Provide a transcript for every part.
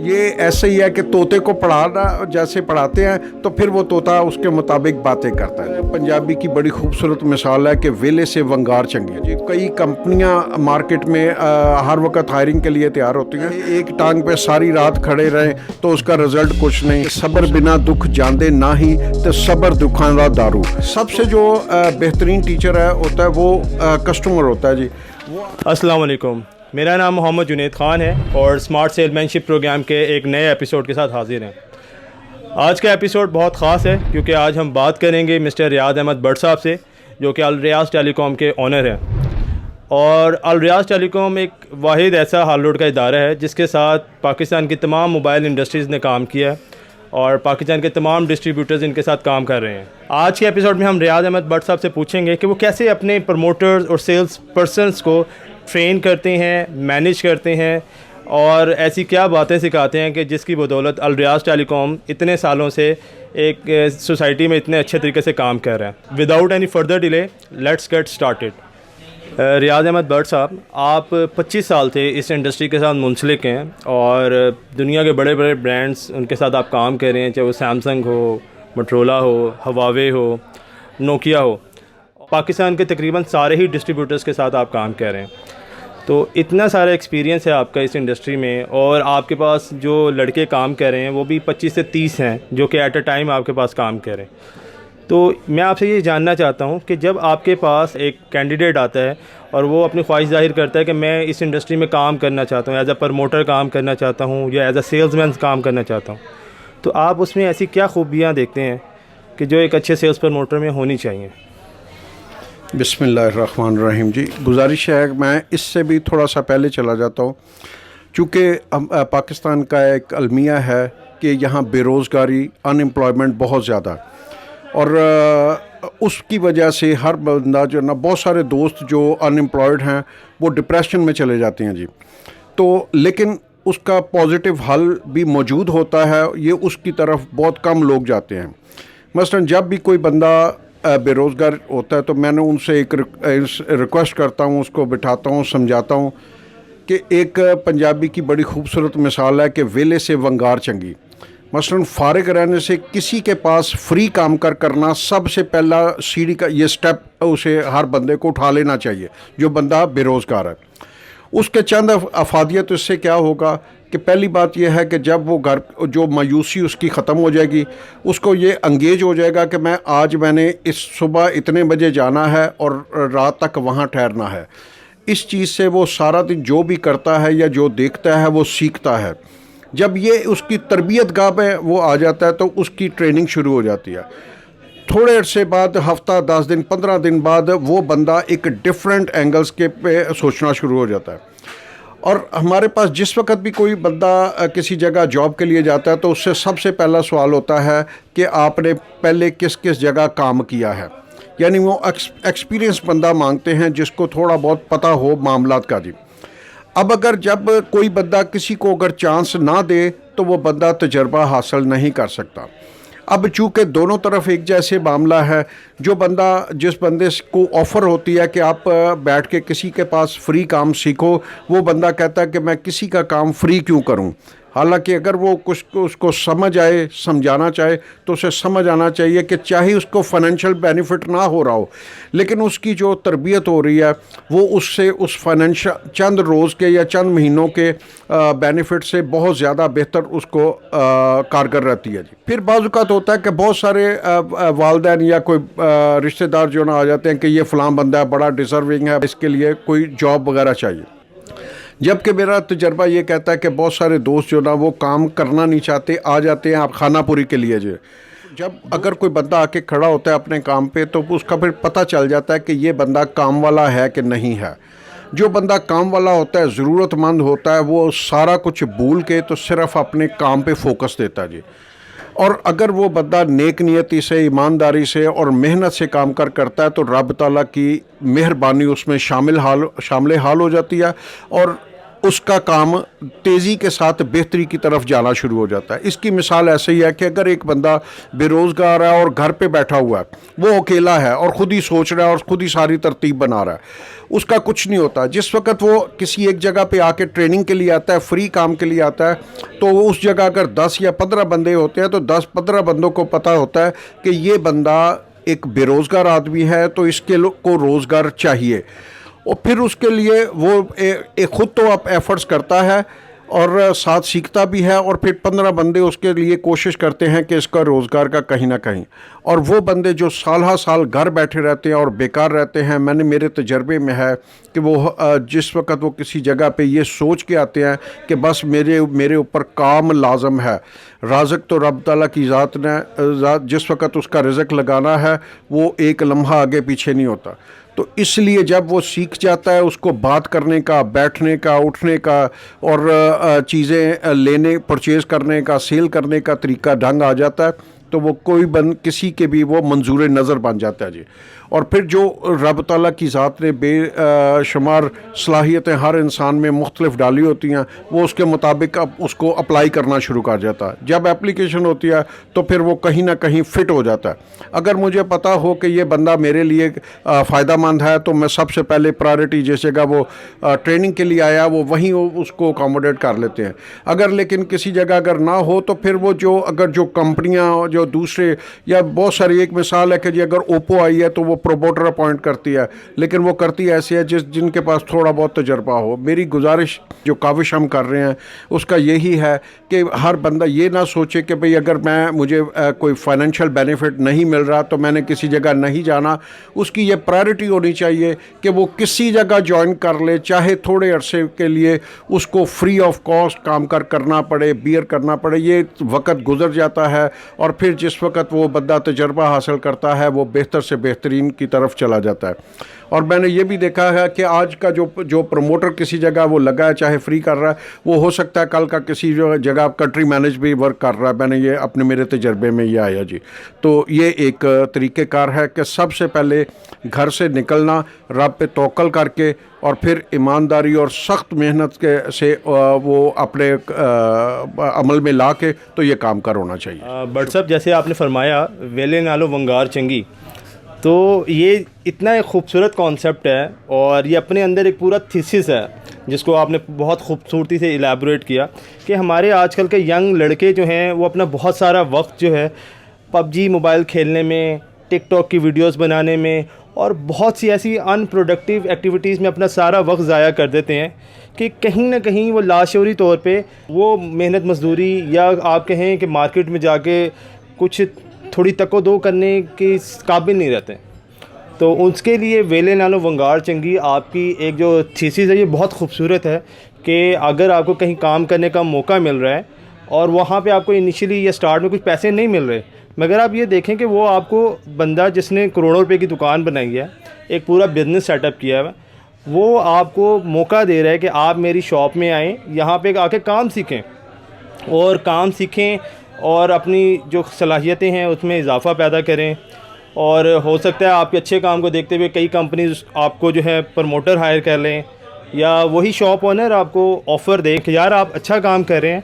یہ ایسے ہی ہے کہ طوطے کو پڑھانا جیسے پڑھاتے ہیں تو پھر وہ طوطا اس کے مطابق باتیں کرتا ہے. پنجابی کی بڑی خوبصورت مثال ہے کہ ویلے سے ونگار چنگی. جی کئی کمپنیاں مارکیٹ میں ہر وقت ہائرنگ کے لیے تیار ہوتی ہیں. ایک ٹانگ پہ ساری رات کھڑے رہیں تو اس کا رزلٹ کچھ نہیں. صبر بنا دکھ جاندے نہ ہی تو صبر دکھاں دا دارو. سب سے جو بہترین ٹیچر ہوتا ہے وہ کسٹمر ہوتا ہے. جی السلام علیکم، میرا نام محمد جنید خان ہے اور اسمارٹ سیل مین شپ پروگرام کے ایک نئے ایپیسوڈ کے ساتھ حاضر ہیں. آج کا ایپیسوڈ بہت خاص ہے کیونکہ آج ہم بات کریں گے مسٹر ریاض احمد بٹ صاحب سے، جو کہ الریاض ٹیلی کام کے اونر ہیں. اور الریاض ٹیلی کام ایک واحد ایسا ہال روڈ کا ادارہ ہے جس کے ساتھ پاکستان کی تمام موبائل انڈسٹریز نے کام کیا ہے اور پاکستان کے تمام ڈسٹریبیوٹرز ان کے ساتھ کام کر رہے ہیں. آج کے ایپیسوڈ میں ہم ریاض احمد بٹ صاحب سے پوچھیں گے کہ وہ کیسے اپنے پروموٹرز اور سیلز پرسنس کو ٹرین کرتے ہیں، مینیج کرتے ہیں اور ایسی کیا باتیں سکھاتے ہیں کہ جس کی بدولت الریاض ٹیلی کام اتنے سالوں سے ایک سوسائٹی میں اتنے اچھے طریقے سے کام کر رہا ہے. Without any further delay let's get started. Riaz Ahmed Butt صاحب، آپ 25 سال سے اس انڈسٹری کے ساتھ منسلک ہیں اور دنیا کے بڑے بڑے برانڈس ان کے ساتھ آپ کام کر رہے ہیں، چاہے وہ سیمسنگ ہو، موٹرولا ہو، ہواوے ہو، نوکیا ہو. پاکستان کے تقریباً سارے ہی ڈسٹریبیوٹرز کے ساتھ آپ کام کر رہے ہیں. تو اتنا سارا ایکسپیرینس ہے آپ کا اس انڈسٹری میں، اور آپ کے پاس جو لڑکے کام کر رہے ہیں وہ بھی 25 سے 30 ہیں جو کہ ایٹ اے ٹائم آپ کے پاس کام کر رہے ہیں. تو میں آپ سے یہ جاننا چاہتا ہوں کہ جب آپ کے پاس ایک کینڈیڈیٹ آتا ہے اور وہ اپنی خواہش ظاہر کرتا ہے کہ میں اس انڈسٹری میں کام کرنا چاہتا ہوں، ایز اے پروموٹر کام کرنا چاہتا ہوں یا ایز اے سیلز مین کام کرنا چاہتا ہوں، تو آپ اس میں ایسی کیا خوبیاں دیکھتے ہیں کہ جو ایک اچھے سیلز پروموٹر میں ہونی چاہیے؟ بسم اللہ الرحمن الرحیم. جی گزارش ہے میں اس سے بھی تھوڑا سا پہلے چلا جاتا ہوں، چونکہ پاکستان کا ایک المیہ ہے کہ یہاں بے روزگاری، ان امپلائمنٹ بہت زیادہ، اور اس کی وجہ سے ہر بندہ جو نا، بہت سارے دوست جو ان امپلائڈ ہیں وہ ڈپریشن میں چلے جاتے ہیں. جی تو لیکن اس کا پازیٹیو حل بھی موجود ہوتا ہے، یہ اس کی طرف بہت کم لوگ جاتے ہیں. مثلا جب بھی کوئی بندہ بے روزگار ہوتا ہے تو میں نے ان سے ایک ریکویسٹ کرتا ہوں، اس کو بٹھاتا ہوں، سمجھاتا ہوں کہ ایک پنجابی کی بڑی خوبصورت مثال ہے کہ ویلے سے ونگار چنگی. مثلا فارغ رہنے سے کسی کے پاس فری کام کرنا سب سے پہلا سیڑھی کا یہ سٹیپ اسے ہر بندے کو اٹھا لینا چاہیے جو بندہ بے روزگار ہے. اس کے چند افادیت اس سے کیا ہوگا کہ پہلی بات یہ ہے کہ جب وہ گھر جو مایوسی اس کی ختم ہو جائے گی، اس کو یہ انگیج ہو جائے گا کہ میں نے اس صبح اتنے بجے جانا ہے اور رات تک وہاں ٹھہرنا ہے. اس چیز سے وہ سارا دن جو بھی کرتا ہے یا جو دیکھتا ہے وہ سیکھتا ہے. جب یہ اس کی تربیت گاہ پہ وہ آ جاتا ہے تو اس کی ٹریننگ شروع ہو جاتی ہے. تھوڑے عرصے بعد، ہفتہ 10 دن 15 دن بعد، وہ بندہ ایک ڈفرینٹ اینگلز کے پہ سوچنا شروع ہو جاتا ہے. اور ہمارے پاس جس وقت بھی کوئی بندہ کسی جگہ جاب کے لیے جاتا ہے تو اس سے سب سے پہلا سوال ہوتا ہے کہ آپ نے پہلے کس کس جگہ کام کیا ہے. یعنی وہ ایکسپیرینس بندہ مانگتے ہیں جس کو تھوڑا بہت پتہ ہو معاملات کا. جی اب اگر جب کوئی بندہ کسی کو اگر چانس نہ دے تو وہ بندہ تجربہ حاصل نہیں کر سکتا. اب چونکہ دونوں طرف ایک جیسے معاملہ ہے، جو بندہ جس بندے کو آفر ہوتی ہے کہ آپ بیٹھ کے کسی کے پاس فری کام سیکھو، وہ بندہ کہتا ہے کہ میں کسی کا کام فری کیوں کروں. حالانکہ اگر وہ کچھ اس کو سمجھ آئے، سمجھانا چاہے تو اسے سمجھ آنا چاہیے کہ چاہے اس کو فائنینشیل بینیفٹ نہ ہو رہا ہو، لیکن اس کی جو تربیت ہو رہی ہے وہ اس سے اس فائنینشیل چند روز کے یا چند مہینوں کے بینیفٹ سے بہت زیادہ بہتر اس کو کارگر رہتی ہے. جی پھر بعض اوقات ہوتا ہے کہ بہت سارے والدین یا کوئی رشتہ دار جو نہ آ جاتے ہیں کہ یہ فلاں بندہ ہے، بڑا ڈیزرونگ ہے، اس کے لیے کوئی جاب وغیرہ چاہیے. جبکہ میرا تجربہ یہ کہتا ہے کہ بہت سارے دوست جو نا وہ کام کرنا نہیں چاہتے، آ جاتے ہیں آپ خانہ پوری کے لیے. جب اگر کوئی بندہ آ کے کھڑا ہوتا ہے اپنے کام پہ تو اس کا پھر پتہ چل جاتا ہے کہ یہ بندہ کام والا ہے کہ نہیں ہے. جو بندہ کام والا ہوتا ہے، ضرورت مند ہوتا ہے، وہ سارا کچھ بھول کے تو صرف اپنے کام پہ فوکس دیتا ہے. جی اور اگر وہ بندہ نیک نیتی سے، ایمانداری سے اور محنت سے کام کرتا ہے تو رب تعالیٰ کی مہربانی اس میں شامل حال ہو جاتی ہے. اور اس کا کام تیزی کے ساتھ بہتری کی طرف جانا شروع ہو جاتا ہے. اس کی مثال ایسے ہی ہے کہ اگر ایک بندہ بے روزگار ہے اور گھر پہ بیٹھا ہوا ہے, وہ اکیلا ہے اور خود ہی سوچ رہا ہے اور خود ہی ساری ترتیب بنا رہا ہے, اس کا کچھ نہیں ہوتا. جس وقت وہ کسی ایک جگہ پہ آ کے ٹریننگ کے لیے آتا ہے, فری کام کے لیے آتا ہے, تو وہ اس جگہ اگر 10 یا 15 بندے ہوتے ہیں تو 10-15 بندوں کو پتہ ہوتا ہے کہ یہ بندہ ایک بے روزگار آدمی ہے, تو اس کے کو روزگار چاہیے. اور پھر اس کے لیے وہ خود تو آپ ایفرٹس کرتا ہے اور ساتھ سیکھتا بھی ہے, اور پھر 15 بندے اس کے لیے کوشش کرتے ہیں کہ اس کا روزگار کا کہیں نہ کہیں. اور وہ بندے جو سالہ سال گھر بیٹھے رہتے ہیں اور بیکار رہتے ہیں, میں نے میرے تجربے میں ہے کہ وہ جس وقت وہ کسی جگہ پہ یہ سوچ کے آتے ہیں کہ بس میرے اوپر کام لازم ہے, رازق تو رب تعالیٰ کی ذات نے, جس وقت اس کا رزق لگانا ہے وہ ایک لمحہ آگے پیچھے نہیں ہوتا. تو اس لیے جب وہ سیکھ جاتا ہے, اس کو بات کرنے کا, بیٹھنے کا, اٹھنے کا اور چیزیں لینے پرچیز کرنے کا, سیل کرنے کا طریقہ ڈھنگ آ جاتا ہے, تو وہ کسی کے بھی وہ منظور نظر بن جاتا ہے جی. اور پھر جو رب تعالیٰ کی ذات نے بے شمار صلاحیتیں ہر انسان میں مختلف ڈالی ہوتی ہیں, وہ اس کے مطابق اب اس کو اپلائی کرنا شروع کر جاتا ہے. جب اپلیکیشن ہوتی ہے تو پھر وہ کہیں نہ کہیں فٹ ہو جاتا ہے. اگر مجھے پتا ہو کہ یہ بندہ میرے لیے فائدہ مند ہے, تو میں سب سے پہلے پرائرٹی, جس جگہ وہ ٹریننگ کے لیے آیا وہ وہیں اس کو اکاموڈیٹ کر لیتے ہیں. اگر لیکن کسی جگہ اگر نہ ہو تو پھر وہ جو کمپنیاں جو دوسرے, یا بہت ساری ایک مثال ہے کہ جی اگر اوپو آئی ہے تو وہ پروموٹر اپوائنٹ کرتی ہے, لیکن وہ کرتی ایسی ہے جن کے پاس تھوڑا بہت تجربہ ہو. میری گزارش جو کاوش ہم کر رہے ہیں اس کا یہی ہے کہ ہر بندہ یہ نہ سوچے کہ بھئی اگر مجھے کوئی فائنینشیل بینیفٹ نہیں مل رہا تو میں نے کسی جگہ نہیں جانا. اس کی یہ پرائرٹی ہونی چاہیے کہ وہ کسی جگہ جوائن کر لے, چاہے تھوڑے عرصے کے لیے اس کو فری آف کاسٹ کام کرنا پڑے, بیئر کرنا پڑے. یہ وقت گزر جاتا ہے اور پھر جس وقت وہ بندہ تجربہ حاصل کرتا ہے وہ بہتر سے بہترین کی طرف چلا جاتا ہے. اور میں نے یہ بھی دیکھا ہے کہ آج کا جو پروموٹر کسی جگہ وہ لگا ہے, چاہے فری کر رہا ہے, وہ ہو سکتا ہے کل کا کسی جگہ کنٹری مینیج بھی ورک کر رہا ہے. میں نے یہ میرے تجربے میں یہ آیا جی. تو یہ ایک طریقہ کار ہے کہ سب سے پہلے گھر سے نکلنا, رب پہ توکل کر کے, اور پھر ایمانداری اور سخت محنت سے وہ اپنے عمل میں لا کے تو یہ کام کر ہونا چاہیے. بٹ صاحب جیسے آپ نے فرمایا ویلے نالو ونگار چنگی, تو یہ اتنا ایک خوبصورت کانسیپٹ ہے اور یہ اپنے اندر ایک پورا تھیسس ہے جس کو آپ نے بہت خوبصورتی سے الیبوریٹ کیا کہ ہمارے آج کل کے ینگ لڑکے جو ہیں وہ اپنا بہت سارا وقت جو ہے پب جی موبائل کھیلنے میں, ٹک ٹاک کی ویڈیوز بنانے میں اور بہت سی ایسی ان پروڈکٹیو ایکٹیویٹیز میں اپنا سارا وقت ضائع کر دیتے ہیں کہ کہیں نہ کہیں وہ لاشعوری طور پہ وہ محنت مزدوری یا آپ کہیں کہ مارکیٹ میں جا کے کچھ تھوڑی تک و دو کرنے کے قابل نہیں رہتے. تو اس کے لیے ویلے نالو ونگار چنگی آپ کی ایک جو تھیسس ہے یہ بہت خوبصورت ہے کہ اگر آپ کو کہیں کام کرنے کا موقع مل رہا ہے اور وہاں پہ آپ کو انیشلی یا سٹارٹ میں کچھ پیسے نہیں مل رہے, مگر آپ یہ دیکھیں کہ وہ آپ کو بندہ جس نے کروڑوں روپے کی دکان بنائی ہے, ایک پورا بزنس سیٹ اپ کیا ہے, وہ آپ کو موقع دے رہا ہے کہ آپ میری شاپ میں آئیں, یہاں پہ آ کے کام سیکھیں اور اپنی جو صلاحیتیں ہیں اس میں اضافہ پیدا کریں. اور ہو سکتا ہے آپ کے اچھے کام کو دیکھتے ہوئے کئی کمپنیز آپ کو جو ہے پروموٹر ہائر کر لیں, یا وہی شاپ اونر آپ کو آفر دیں کہ یار آپ اچھا کام کر رہے ہیں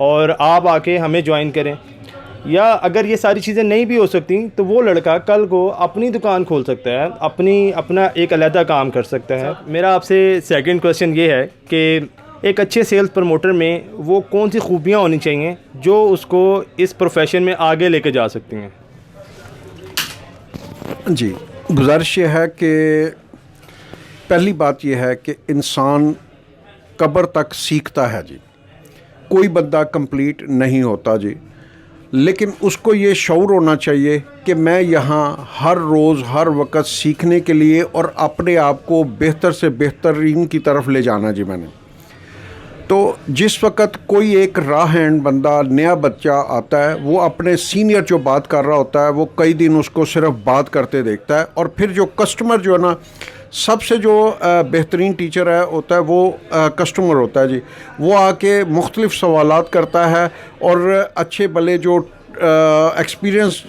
اور آپ آ کے ہمیں جوائن کریں. یا اگر یہ ساری چیزیں نہیں بھی ہو سکتی تو وہ لڑکا کل کو اپنی دکان کھول سکتا ہے, اپنا ایک علیحدہ کام کر سکتا ہے. میرا آپ سے سیکنڈ کویشچن یہ ہے کہ ایک اچھے سیلز پروموٹر میں وہ کون سی خوبیاں ہونی چاہیے جو اس کو اس پروفیشن میں آگے لے کے جا سکتی ہیں؟ جی, گزارش یہ ہے کہ پہلی بات یہ ہے کہ انسان قبر تک سیکھتا ہے جی. کوئی بندہ کمپلیٹ نہیں ہوتا جی, لیکن اس کو یہ شعور ہونا چاہیے کہ میں یہاں ہر روز ہر وقت سیکھنے کے لیے اور اپنے آپ کو بہتر سے بہترین کی طرف لے جانا جی. میں نے تو جس وقت کوئی ایک راہ ہینڈ بندہ نیا بچہ آتا ہے, وہ اپنے سینئر جو بات کر رہا ہوتا ہے وہ کئی دن اس کو صرف بات کرتے دیکھتا ہے, اور پھر جو کسٹمر جو ہے نا, سب سے جو بہترین ٹیچر ہوتا ہے وہ کسٹمر ہوتا ہے جی. وہ آ کے مختلف سوالات کرتا ہے اور اچھے بھلے جو ایکسپیرئنس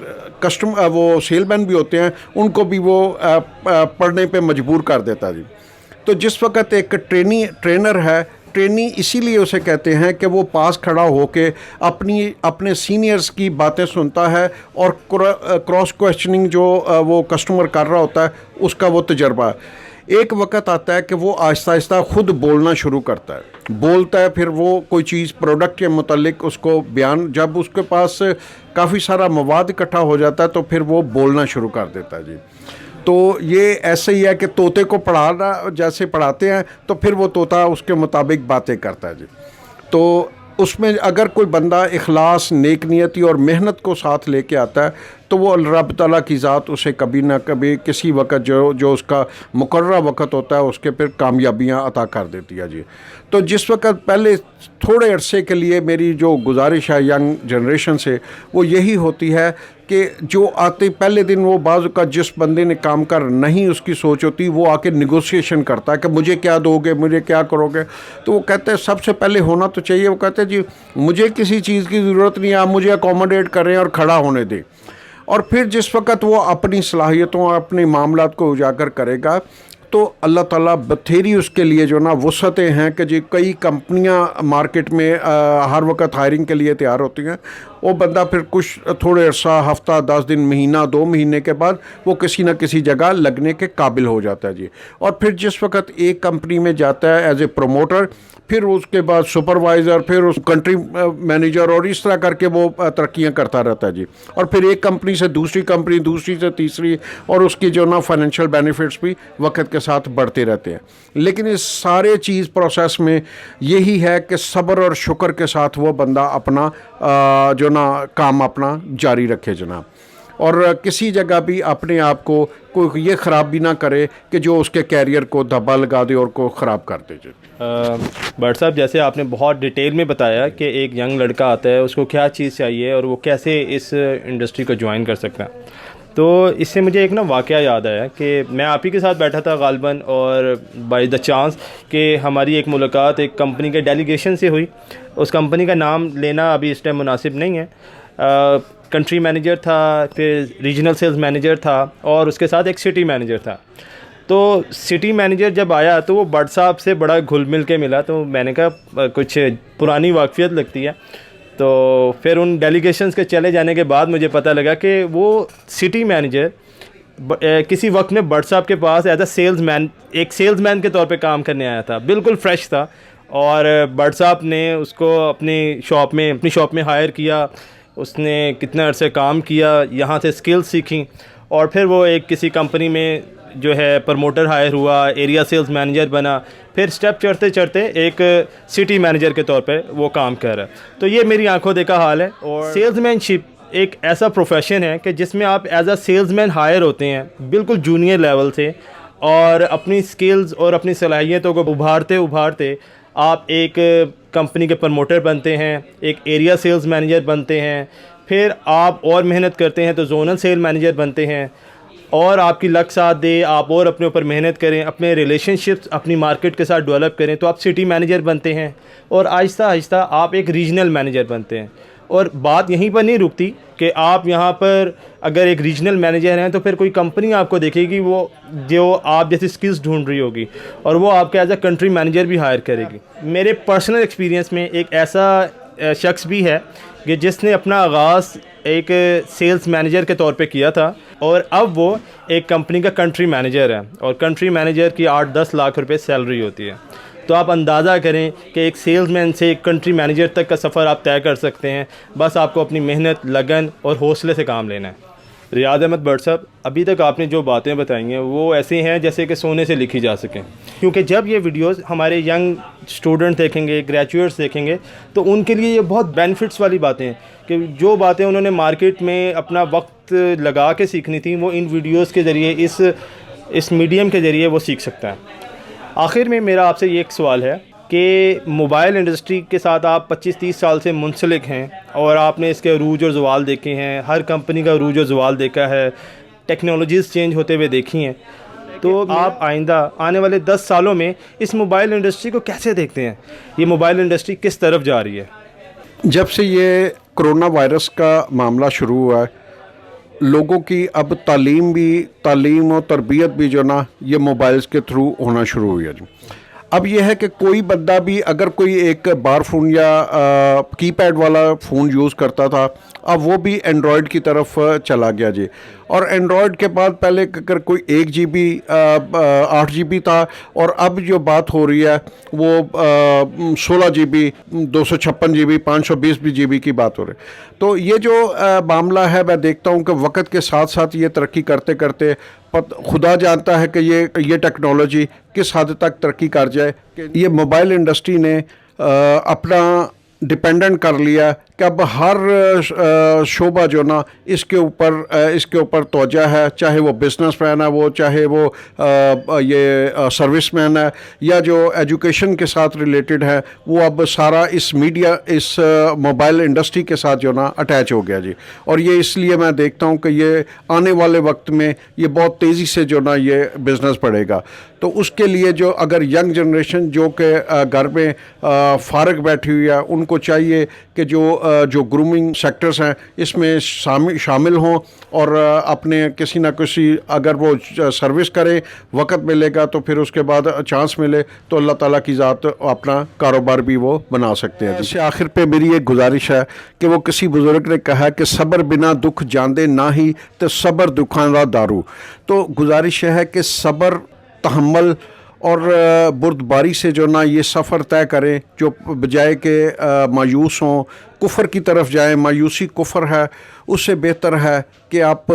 وہ سیل مین بھی ہوتے ہیں ان کو بھی وہ پڑھنے پہ مجبور کر دیتا جی. تو جس وقت ایک ٹرینر ہے, ٹرینی اسی لیے اسے کہتے ہیں کہ وہ پاس کھڑا ہو کے اپنے سینئرز کی باتیں سنتا ہے اور کراس کویسچننگ جو وہ کسٹمر کر رہا ہوتا ہے اس کا وہ تجربہ ہے. ایک وقت آتا ہے کہ وہ آہستہ آہستہ خود بولنا شروع کرتا ہے, بولتا ہے, پھر وہ کوئی چیز پروڈکٹ کے متعلق اس کو بیان, جب اس کے پاس کافی سارا مواد اکٹھا ہو جاتا ہے تو پھر وہ بولنا شروع کر دیتا ہے جی. تو یہ ایسے ہی ہے کہ طوطے کو پڑھانا جیسے پڑھاتے ہیں تو پھر وہ طوطا اس کے مطابق باتیں کرتا ہے جی. تو اس میں اگر کوئی بندہ اخلاص, نیک نیتی اور محنت کو ساتھ لے کے آتا ہے تو وہ رب تعالیٰ کی ذات اسے کبھی نہ کبھی کسی وقت جو اس کا مقررہ وقت ہوتا ہے اس کے پھر کامیابیاں عطا کر دیتی ہے جی. تو جس وقت پہلے تھوڑے عرصے کے لیے میری جو گزارش ہے ینگ جنریشن سے وہ یہی ہوتی ہے کہ جو آتے پہلے دن وہ بعض کا جس بندے نے کام کر نہیں اس کی سوچ ہوتی, وہ آ کے نیگوسیشن کرتا ہے کہ مجھے کیا دو گے, مجھے کیا کرو گے. تو وہ کہتے ہیں سب سے پہلے ہونا تو چاہیے, وہ کہتے ہیں جی مجھے کسی چیز کی ضرورت نہیں ہے, آپ مجھے اکوموڈیٹ کریں اور کھڑا ہونے دیں. اور پھر جس وقت وہ اپنی صلاحیتوں اور اپنے معاملات کو اجاگر کرے گا تو اللہ تعالیٰ بتھیری اس کے لیے جو نا وسعتیں ہیں کہ جی کئی کمپنیاں مارکیٹ میں ہر وقت ہائرنگ کے لیے تیار ہوتی ہیں. وہ بندہ پھر کچھ تھوڑے عرصہ, ہفتہ, 10 دن, مہینہ, 2 مہینے کے بعد وہ کسی نہ کسی جگہ لگنے کے قابل ہو جاتا ہے جی. اور پھر جس وقت ایک کمپنی میں جاتا ہے ایز اے پروموٹر, پھر اس کے بعد سپروائزر, پھر اس کنٹری مینیجر, اور اس طرح کر کے وہ ترقیاں کرتا رہتا ہے جی. اور پھر ایک کمپنی سے دوسری کمپنی, دوسری سے تیسری, اور اس کی جو نا فائنینشیل بینیفٹس بھی وقت کے ساتھ بڑھتے رہتے ہیں. لیکن اس سارے چیز پروسیس میں یہی ہے کہ صبر اور شکر کے ساتھ وہ بندہ اپنا جو نا کام اپنا جاری رکھے جناب, اور کسی جگہ بھی اپنے آپ کو کوئی یہ خراب بھی نہ کرے کہ جو اس کے کیریئر کو دھبا لگا دے اور کو خراب کر دے. بٹ صاحب جیسے آپ نے بہت ڈیٹیل میں بتایا کہ ایک ینگ لڑکا آتا ہے, اس کو کیا چیز چاہیے اور وہ کیسے اس انڈسٹری کو جوائن کر سکتا ہے, تو اس سے مجھے ایک نا واقعہ یاد آیا کہ میں آپ ہی کے ساتھ بیٹھا تھا غالباً, اور بائی دا چانس کہ ہماری ایک ملاقات ایک کمپنی کے ڈیلیگیشن سے ہوئی. اس کمپنی کا نام لینا ابھی اس ٹائم مناسب نہیں ہے. کنٹری مینیجر تھا, پھر ریجنل سیلز مینیجر تھا, اور اس کے ساتھ ایک سٹی مینیجر تھا. تو سٹی مینیجر جب آیا تو وہ بٹ صاحب سے بڑا گھل مل کے ملا, تو میں نے کہا کچھ پرانی واقفیت لگتی ہے. تو پھر ان ڈیلیگیشنز کے چلے جانے کے بعد مجھے پتہ لگا کہ وہ سٹی مینیجر کسی وقت میں بٹ صاحب کے پاس ایز اے سیلز مین, ایک سیلز مین کے طور پہ کام کرنے آیا تھا, بالکل فریش تھا. اور بٹ صاحب نے اس کو اپنی شاپ میں ہائر کیا. اس نے کتنا عرصے کام کیا, یہاں سے سکل سیکھیں, اور پھر وہ ایک کسی کمپنی میں جو ہے پروموٹر ہائر ہوا, ایریا سیلز مینیجر بنا, پھر سٹیپ چڑھتے چڑھتے ایک سٹی مینیجر کے طور پہ وہ کام کر رہا ہے. تو یہ میری آنکھوں دیکھا حال ہے. اور سیلز مین شپ ایک ایسا پروفیشن ہے کہ جس میں آپ as a salesman hire ہوتے ہیں بالکل جونیئر لیول سے, اور اپنی سکلز اور اپنی صلاحیتوں کو ابھارتے آپ ایک کمپنی کے پروموٹر بنتے ہیں, ایک ایریا سیلز مینیجر بنتے ہیں, پھر آپ اور محنت کرتے ہیں تو زونل سیل مینیجر بنتے ہیں, اور آپ کی لک ساتھ دے, آپ اور اپنے اوپر محنت کریں, اپنے ریلیشن شپس اپنی مارکیٹ کے ساتھ ڈیولپ کریں تو آپ سٹی مینیجر بنتے ہیں, اور آہستہ آہستہ آپ ایک ریجنل مینیجر بنتے ہیں. اور بات یہیں پر نہیں رکتی کہ آپ یہاں پر اگر ایک ریجنل مینیجر ہیں تو پھر کوئی کمپنی آپ کو دیکھے گی وہ جو آپ جیسی سکلز ڈھونڈ رہی ہوگی, اور وہ آپ کے ایز اے کنٹری مینیجر بھی ہائر کرے گی. میرے پرسنل ایکسپیرینس میں ایک ایسا شخص بھی ہے کہ جس نے اپنا آغاز ایک سیلز مینیجر کے طور پہ کیا تھا, اور اب وہ ایک کمپنی کا کنٹری مینیجر ہے, اور کنٹری مینیجر کی 8-10 لاکھ روپے سیلری ہوتی ہے. تو آپ اندازہ کریں کہ ایک سیلز مین سے ایک کنٹری مینیجر تک کا سفر آپ طے کر سکتے ہیں, بس آپ کو اپنی محنت, لگن اور حوصلے سے کام لینا ہے. ریاض احمد بٹ صاحب, ابھی تک آپ نے جو باتیں بتائی ہیں وہ ایسی ہیں جیسے کہ سونے سے لکھی جا سکیں, کیونکہ جب یہ ویڈیوز ہمارے ینگ اسٹوڈنٹ دیکھیں گے, گریجویٹس دیکھیں گے, تو ان کے لیے یہ بہت بینیفٹس والی باتیں ہیں کہ جو باتیں انہوں نے مارکیٹ میں اپنا وقت لگا کے سیکھنی تھیں وہ ان ویڈیوز کے ذریعے اس میڈیم کے ذریعے وہ سیکھ سکتا ہے. آخر میں میرا آپ سے یہ ایک سوال ہے کہ موبائل انڈسٹری کے ساتھ آپ 25-30 سال سے منسلک ہیں, اور آپ نے اس کے عروج اور زوال دیکھے ہیں, ہر کمپنی کا عروج اور زوال دیکھا ہے, ٹیکنالوجیز چینج ہوتے ہوئے دیکھی ہیں, تو آپ آئندہ آنے والے 10 سالوں میں اس موبائل انڈسٹری کو کیسے دیکھتے ہیں؟ یہ موبائل انڈسٹری کس طرف جا رہی ہے؟ جب سے یہ کرونا وائرس کا معاملہ شروع ہوا ہے, لوگوں کی اب تعلیم و تربیت بھی جو نا یہ موبائلز کے تھرو ہونا شروع ہوئی ہے جی. اب یہ ہے کہ کوئی بندہ بھی اگر کوئی ایک بار فون یا کی پیڈ والا فون یوز کرتا تھا اب وہ بھی اینڈرائڈ کی طرف چلا گیا جی. اور اینڈرائڈ کے بعد پہلے اگر کوئی 1 GB 8 GB تھا اور اب جو بات ہو رہی ہے وہ 16 GB 256 GB 520 GB کی بات ہو رہی ہے. تو یہ جو معاملہ ہے میں دیکھتا ہوں کہ وقت کے ساتھ ساتھ یہ ترقی کرتے کرتے خدا جانتا ہے کہ یہ ٹیکنالوجی کس حد تک ترقی کر جائے کہ یہ موبائل انڈسٹری نے اپنا ڈپینڈنٹ کر لیا کہ اب ہر شعبہ جو نا اس کے اوپر توجہ ہے, چاہے وہ بزنس مین ہے وہ, چاہے وہ یہ سروس مین ہے یا جو ایجوکیشن کے ساتھ ریلیٹڈ ہے, وہ اب سارا اس میڈیا اس موبائل انڈسٹری کے ساتھ جو نا اٹیچ ہو گیا جی. اور یہ اس لیے میں دیکھتا ہوں کہ یہ آنے والے وقت میں یہ بہت تیزی سے جو نا یہ بزنس بڑھے گا. تو اس کے لیے جو اگر ینگ جنریشن جو کہ گھر میں فارغ بیٹھی ہوئی ہے ان کو چاہیے کہ جو گرومنگ سیکٹرز ہیں اس میں شامل ہوں اور اپنے کسی نہ کسی اگر وہ سروس کرے وقت ملے گا تو پھر اس کے بعد چانس ملے تو اللہ تعالیٰ کی ذات اپنا کاروبار بھی وہ بنا سکتے ہیں. جیسے آخر پہ میری ایک گزارش ہے کہ وہ کسی بزرگ نے کہا کہ صبر بنا دکھ جاندے نہ ہی تو صبر دکھانا دارو. تو گزارش ہے کہ صبر تحمل اور بردباری سے جو نا یہ سفر طے کریں, جو بجائے کہ مایوس ہوں کفر کی طرف جائیں. مایوسی کفر ہے, اس سے بہتر ہے کہ آپ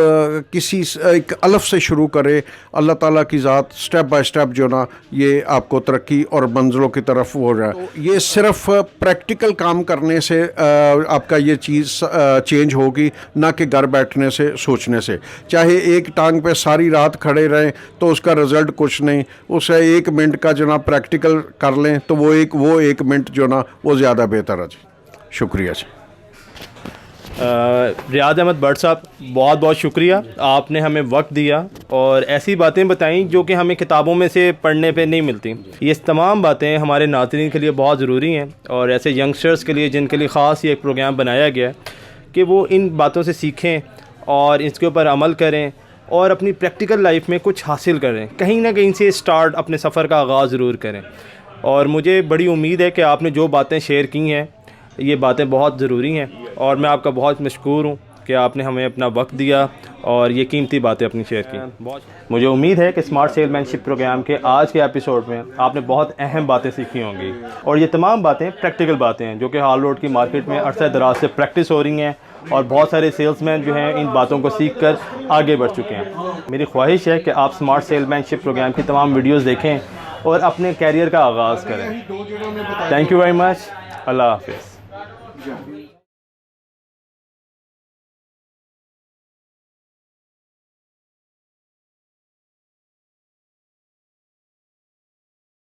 کسی ایک الف سے شروع کریں. اللہ تعالیٰ کی ذات سٹیپ بائی سٹیپ جو نا یہ آپ کو ترقی اور منزلوں کی طرف ہو رہا ہے. یہ صرف پریکٹیکل کام کرنے سے آپ کا یہ چیز چینج ہوگی, نہ کہ گھر بیٹھنے سے سوچنے سے. چاہے ایک ٹانگ پہ ساری رات کھڑے رہیں تو اس کا رزلٹ کچھ نہیں, اسے 1 منٹ کا جو نا پریکٹیکل کر لیں تو وہ 1 منٹ جو نا وہ زیادہ بہتر ہے جی. شکریہ جی. ریاض احمد بٹ صاحب بہت بہت شکریہ, آپ نے ہمیں وقت دیا اور ایسی باتیں بتائیں جو کہ ہمیں کتابوں میں سے پڑھنے پہ نہیں ملتی. یہ تمام باتیں ہمارے ناظرین کے لیے بہت ضروری ہیں اور ایسے ینگسٹرز کے لیے جن کے لیے خاص یہ ایک پروگرام بنایا گیا ہے کہ وہ ان باتوں سے سیکھیں اور اس کے اوپر عمل کریں اور اپنی پریکٹیکل لائف میں کچھ حاصل کریں. کہیں نہ کہیں سے اسٹارٹ اپنے سفر کا آغاز ضرور کریں. اور مجھے بڑی امید ہے کہ آپ نے جو باتیں شیئر کی ہیں یہ باتیں بہت ضروری ہیں اور میں آپ کا بہت مشکور ہوں کہ آپ نے ہمیں اپنا وقت دیا اور یہ قیمتی باتیں اپنی شیئر کی. مجھے امید ہے کہ اسمارٹ سیل مین شپ پروگرام کے آج کے ایپیسوڈ میں آپ نے بہت اہم باتیں سیکھی ہوں گی اور یہ تمام باتیں پریکٹیکل باتیں ہیں جو کہ ہال روڈ کی مارکیٹ میں عرصہ دراز سے پریکٹس ہو رہی ہیں اور بہت سارے سیلز مین جو ہیں ان باتوں کو سیکھ کر آگے بڑھ چکے ہیں. میری خواہش ہے کہ آپ اسمارٹ سیل مین شپ پروگرام کی تمام ویڈیوز دیکھیں اور اپنے کیریئر کا آغاز کریں. Thank you very much. اللہ حافظ.